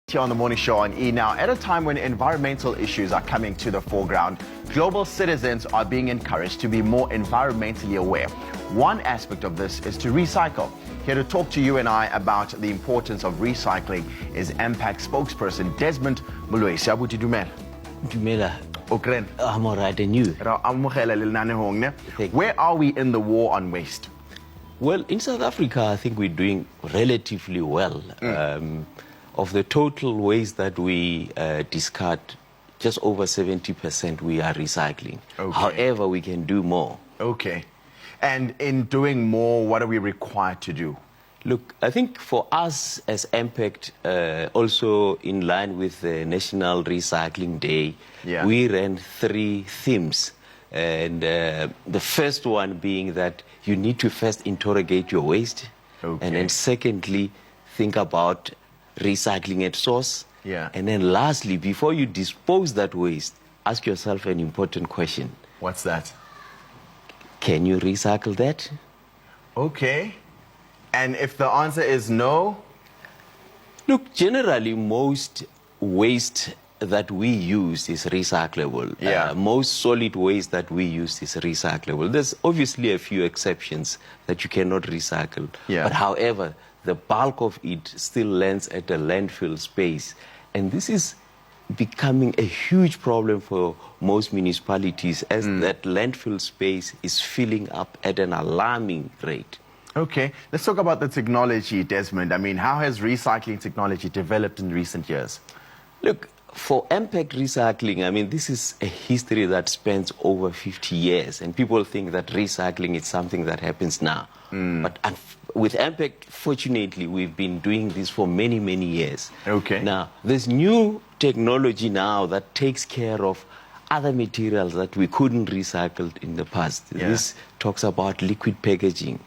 Here on the morning show on E! Now, at a time when environmental issues are coming to the foreground, global citizens are being encouraged to be more environmentally aware. One aspect of this is to recycle. Here to talk to you and I about the importance of recycling is Mpact spokesperson Desmond Molwesi. Abuti dumela. Dumela. Okren. I'm all right, and you? Where are we in the war on waste? Well, in South Africa, I think we're doing relatively well. Of the total waste that we discard, just over 70% we are recycling. Okay. However, we can do more. Okay. And in doing more, what are we required to do? Look, I think for us as Mpact, also in line with the National Recycling Day, we ran 3 themes. And the first one being that you need to first interrogate your waste. Okay. And then secondly, think about recycling at source. And then lastly, before you dispose that waste, ask yourself an important question. What's that? Can you recycle that? Okay. And if the answer is no? Look, generally most waste that we use is recyclable. Most solid waste that we use is recyclable. There's obviously a few exceptions that you cannot recycle. But however, the bulk of it still lands at the landfill space. And this is becoming a huge problem for most municipalities as that landfill space is filling up at an alarming rate. Okay, let's talk about the technology, Desmond. I mean, how has recycling technology developed in recent years? Look, for Mpact Recycling, I mean, this is a history that spans over 50 years, and people think that recycling is something that happens now. But with Mpact, fortunately, we've been doing this for many, many years. Okay. Now, there's new technology now that takes care of other materials that we couldn't recycle in the past. This talks about liquid packaging.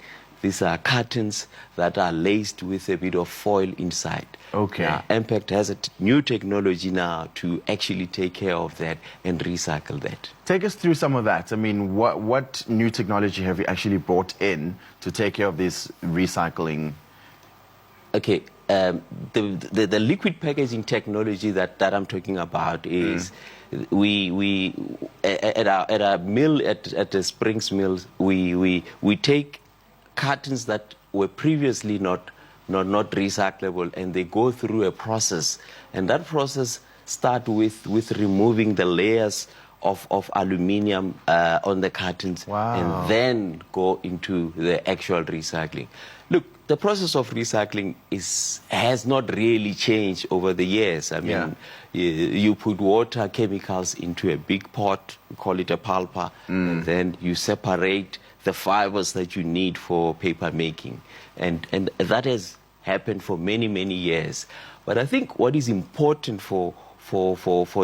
These are cartons that are laced with a bit of foil inside. Okay. Now, Mpact has a new technology now to actually take care of that and recycle that. Take us through some of that. I mean, what new technology have you actually brought in to take care of this recycling? Okay, the liquid packaging technology that I'm talking about is we at our mill at the Springs Mills we take cartons that were previously not recyclable, and they go through a process, and that process starts with removing the layers of aluminium on the cartons. And then go into the actual recycling. Look, the process of recycling has not really changed over the years. I mean, you put water, chemicals into a big pot, we call it a pulper, and then you separate the fibers that you need for paper making. And that has happened for many, many years. But I think what is important for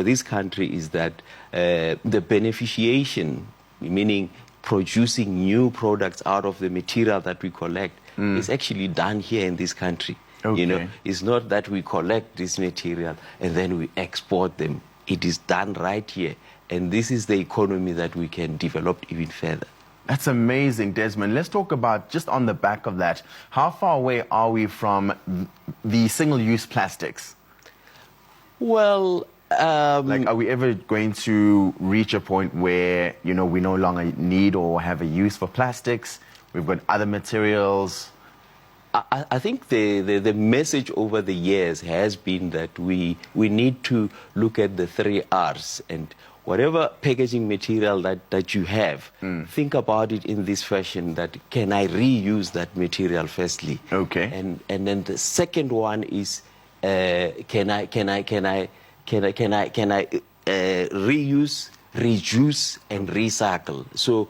this country is that the beneficiation, meaning producing new products out of the material that we collect, is actually done here in this country. Okay. You know, it's not that we collect this material and then we export them. It is done right here. And this is the economy that we can develop even further. That's amazing, Desmond. Let's talk about, just on the back of that, how far away are we from the single-use plastics? Well, like, are we ever going to reach a point where, you know, we no longer need or have a use for plastics? We've got other materials. I think the message over the years has been that we need to look at the 3 R's, and whatever packaging material that you have, think about it in this fashion: that can I reuse that material firstly? Okay. And then the second one is can I reuse, reduce, and recycle? So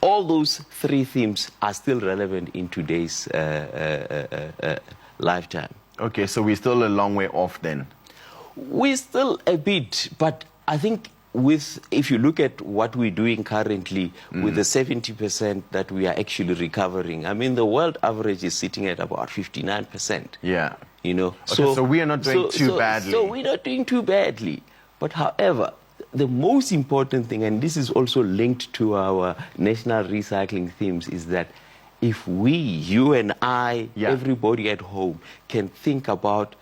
all those 3 themes are still relevant in today's lifetime. Okay, so we're still a long way off then. We're still a bit, but I think if you look at what we're doing currently with the 70% that we are actually recovering, I mean, the world average is sitting at about 59%. Yeah. You know, okay, so we are not doing too badly. So we're not doing too badly. But however, the most important thing, and this is also linked to our national recycling themes, is that if we, you and I, everybody at home, can think about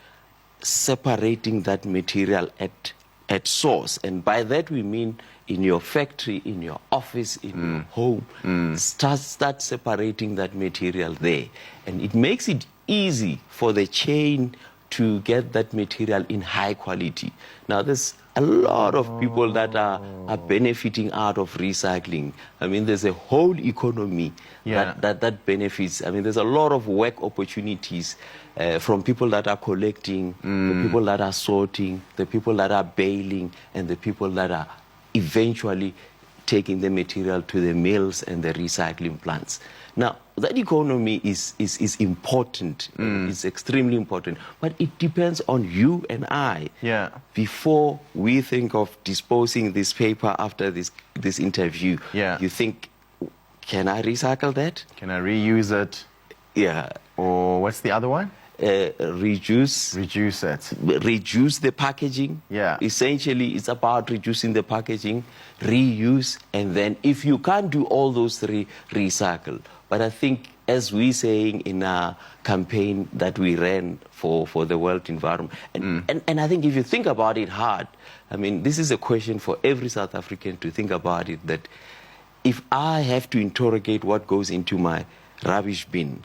separating that material at source. And by that we mean in your factory, in your office, in your home, start separating that material there. And it makes it easy for the chain to get that material in high quality. Now, there's a lot of people that are benefiting out of recycling. I mean, there's a whole economy that benefits. I mean, there's a lot of work opportunities from people that are collecting, the people that are sorting, the people that are baling, and the people that are eventually taking the material to the mills and the recycling plants. Now, that economy is important. It's extremely important. But it depends on you and I. Yeah. Before we think of disposing this paper after this interview, you think, can I recycle that? Can I reuse it? Yeah. Or what's the other one? Reduce it. Reduce the packaging. Yeah. Essentially, it's about reducing the packaging, reuse, and then if you can't do all those three, recycle. But I think, as we're saying in our campaign that we ran for the world environment, and I think if you think about it hard, I mean, this is a question for every South African to think about it, that if I have to interrogate what goes into my rubbish bin,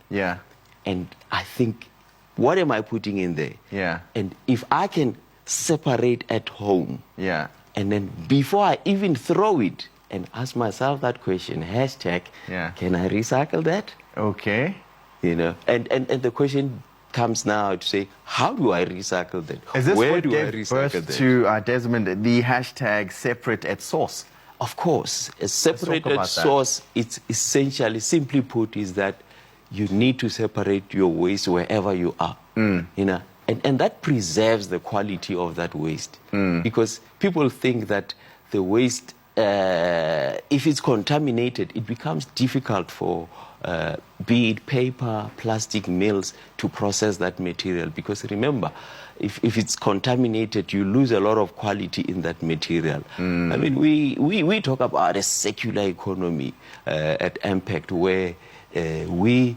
and I think, what am I putting in there? Yeah. And if I can separate at home, yeah, and then before I even throw it, and ask myself that question, hashtag, can I recycle that? Okay. You know, and the question comes now to say, how do I recycle that? Is this Where what do I gave recycle birth that? to, Desmond, the hashtag separate at source? Of course. A separated source, it's essentially, simply put, is that you need to separate your waste wherever you are. You know, and that preserves the quality of that waste. Because people think that the waste, if it's contaminated, it becomes difficult for be it paper, plastic mills to process that material. Because remember, if it's contaminated, you lose a lot of quality in that material. I mean, we talk about a circular economy at Mpact, where we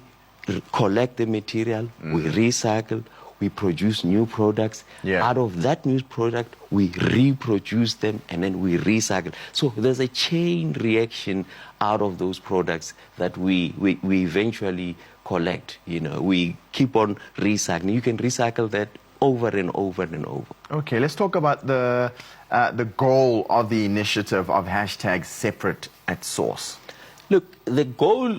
collect the material, we recycle, we produce new products. Out of that new product, we reproduce them, and then we recycle. So there's a chain reaction out of those products that we eventually collect. You know, we keep on recycling. You can recycle that over and over and over. Okay, let's talk about the goal of the initiative of hashtag separate at source. Look, the goal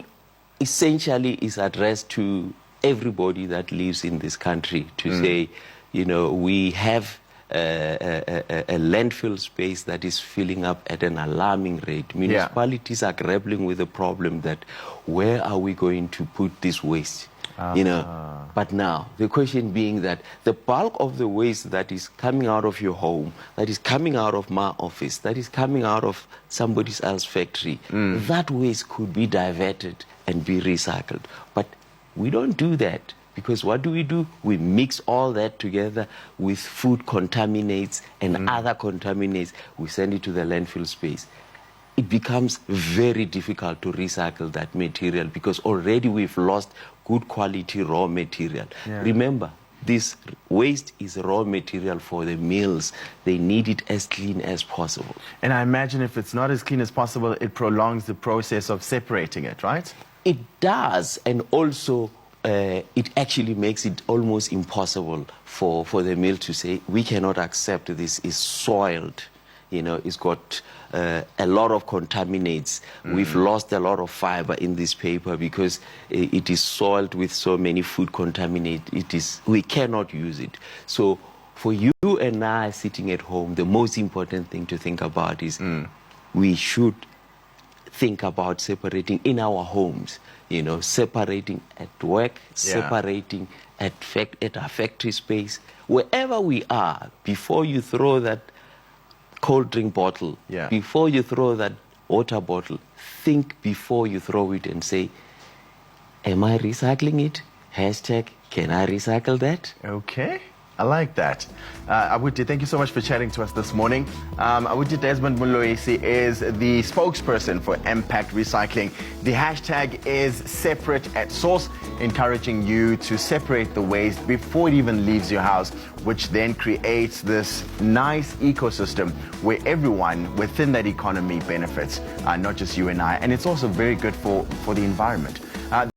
essentially is addressed to everybody that lives in this country, to say, you know, we have a landfill space that is filling up at an alarming rate. Municipalities are grappling with the problem that where are we going to put this waste? You know, but now the question being that the bulk of the waste that is coming out of your home, that is coming out of my office, that is coming out of somebody else's factory, that waste could be diverted and be recycled. But we don't do that, because what do? We mix all that together with food contaminants and other contaminants. We send it to the landfill space. It becomes very difficult to recycle that material, because already we've lost good quality raw material. Remember, this waste is raw material for the mills. They need it as clean as possible. And I imagine if it's not as clean as possible, it prolongs the process of separating it, right? It does, and also it actually makes it almost impossible for the mill to say, we cannot accept this is soiled. You know, it's got a lot of contaminants. We've lost a lot of fiber in this paper because it is soiled with so many food contaminants. We cannot use it. So for you and I sitting at home, the most important thing to think about is we should think about separating in our homes, you know, separating at work, separating at our factory space, wherever we are. Before you throw that cold drink bottle, before you throw that water bottle, think before you throw it and say, am I recycling it? Hashtag, can I recycle that? Okay. I like that. Awuti, thank you so much for chatting to us this morning. Awuti Desmond Muloisi is the spokesperson for Mpact Recycling. The hashtag is separate at source, encouraging you to separate the waste before it even leaves your house, which then creates this nice ecosystem where everyone within that economy benefits, not just you and I. And it's also very good for the environment.